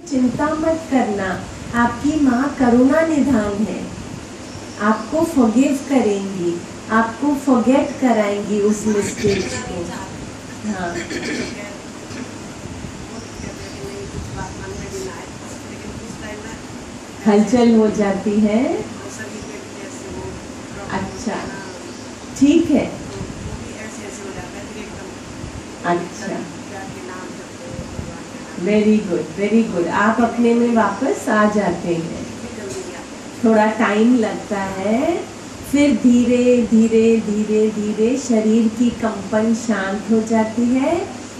चिंता मत करना, आपकी माँ करुणा निधान है, आपको फॉरगिव करेंगी, आपको फॉरगेट कराएंगी उस मिस्टेक को। हाँ, हलचल हो जाती है। अच्छा, ठीक है। अच्छा, वेरी गुड, वेरी गुड। आप अपने में वापस आ जाते हैं। थोड़ा टाइम लगता है, फिर धीरे धीरे धीरे धीरे शरीर की कंपन शांत हो जाती है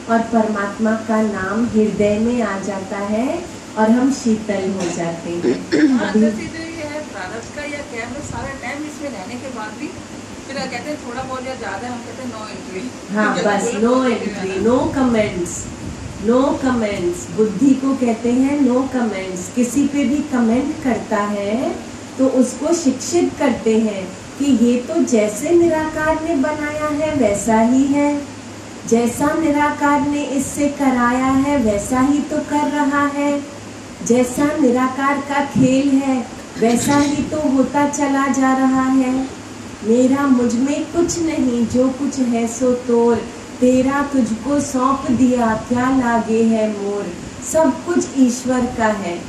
और परमात्मा का नाम हृदय में आ जाता है और हम शीतल हो जाते हैं। अभी प्रारब्ध का या क्या है, सारा टाइम इसमें रहने के बाद भी फिर कहते हैं थोड़ा बहुत या ज्यादा, हम कहते हैं नो एंट्री। हाँ, बस no entry, no comments, no comments. बुद्धि को कहते हैं नो कमेंट्स। किसी पे भी कमेंट करता है तो उसको शिक्षित करते हैं कि ये तो जैसे निराकार ने बनाया है वैसा ही है, जैसा निराकार ने इससे कराया है वैसा ही तो कर रहा है, जैसा निराकार का खेल है वैसा ही तो होता चला जा रहा है। मेरा मुझ में कुछ नहीं, जो कुछ है सो तोर, तेरा तुझको सौंप दिया, क्या लागे है मोर। सब कुछ ईश्वर का है,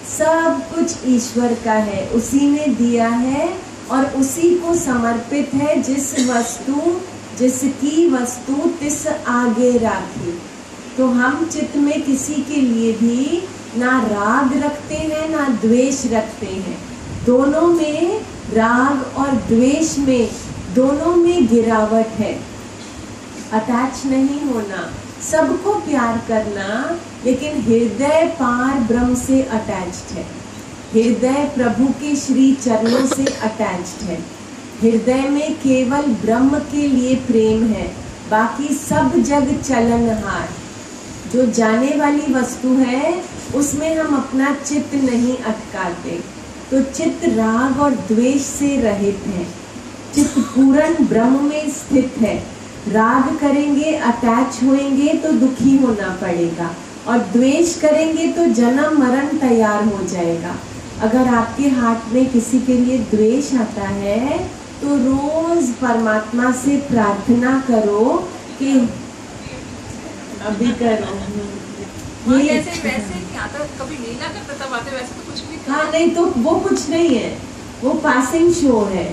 सब कुछ ईश्वर का है, उसी ने दिया है और उसी को समर्पित है। जिसकी वस्तु तिस आगे राखी। तो हम चित्त में किसी के लिए भी ना राग रखते हैं ना द्वेष रखते हैं। दोनों में, राग और द्वेष में, दोनों में गिरावट है। अटैच नहीं होना, सबको प्यार करना, लेकिन हृदय पार ब्रह्म से अटैच्ड है। हृदय प्रभु के श्री चरणों से अटैच्ड है। हृदय में केवल ब्रह्म के लिए प्रेम है, बाकी सब जग चलनहार। जो जाने वाली वस्तु है उसमें हम अपना चित्त नहीं अटकाते। तो चित्त राग और द्वेष से रहित है, चित्त पूर्ण ब्रह्म में स्थित है। राग करेंगे, अटैच होएंगे तो दुखी होना पड़ेगा, और द्वेष करेंगे तो जन्म मरण तैयार हो जाएगा। अगर आपके हाथ में किसी के लिए द्वेष आता है तो रोज परमात्मा से प्रार्थना करो कि अभी करो ये वैसे नहीं आता, कभी लीला करता तब आते, वैसे तो कुछ भी। हाँ, नहीं तो वो कुछ नहीं है, वो पासिंग शो है।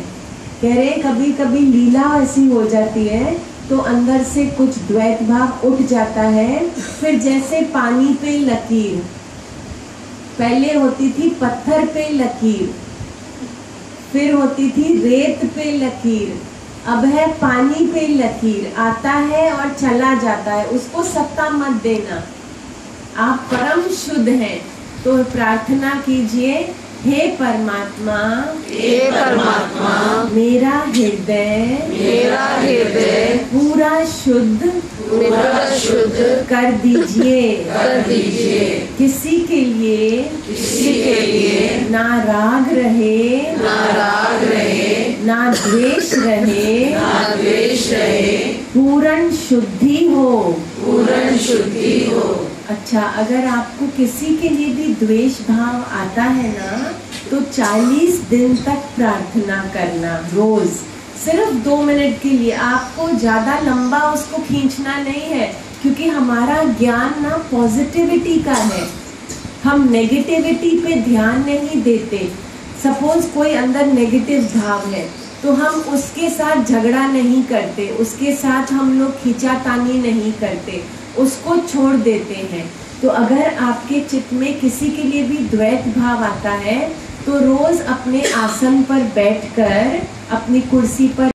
कह रहे कभी कभी लीला ऐसी हो जाती है तो अंदर से कुछ द्वैत भाव उठ जाता है। फिर जैसे पानी पे लकीर, पहले होती थी पत्थर पे लकीर, फिर होती थी रेत पे लकीर, अब है पानी पे लकीर। आता है और चला जाता है, उसको सत्ता मत देना। आप परम शुद्ध हैं तो प्रार्थना कीजिए, हे परमात्मा, मेरा हृदय पूरा शुद्ध कर दीजिए। किसी के लिए ना राग रहे, ना द्वेष रहे, पूर्ण शुद्धि हो। अच्छा, अगर आपको किसी के लिए भी द्वेष भाव आता है ना तो 40 दिन तक प्रार्थना करना रोज, सिर्फ 2 मिनट के लिए। आपको ज्यादा लंबा उसको खींचना नहीं है, क्योंकि हमारा ज्ञान ना पॉजिटिविटी का है, हम नेगेटिविटी पे ध्यान नहीं देते। सपोज कोई अंदर नेगेटिव भाव है तो हम उसके साथ झगड़ा नहीं करते, उसके साथ हम लोग खींचातानी नहीं करते, उसको छोड़ देते हैं। तो अगर आपके चित्त में किसी के लिए भी द्वैत भाव आता है तो रोज अपने आसन पर बैठकर, अपनी कुर्सी पर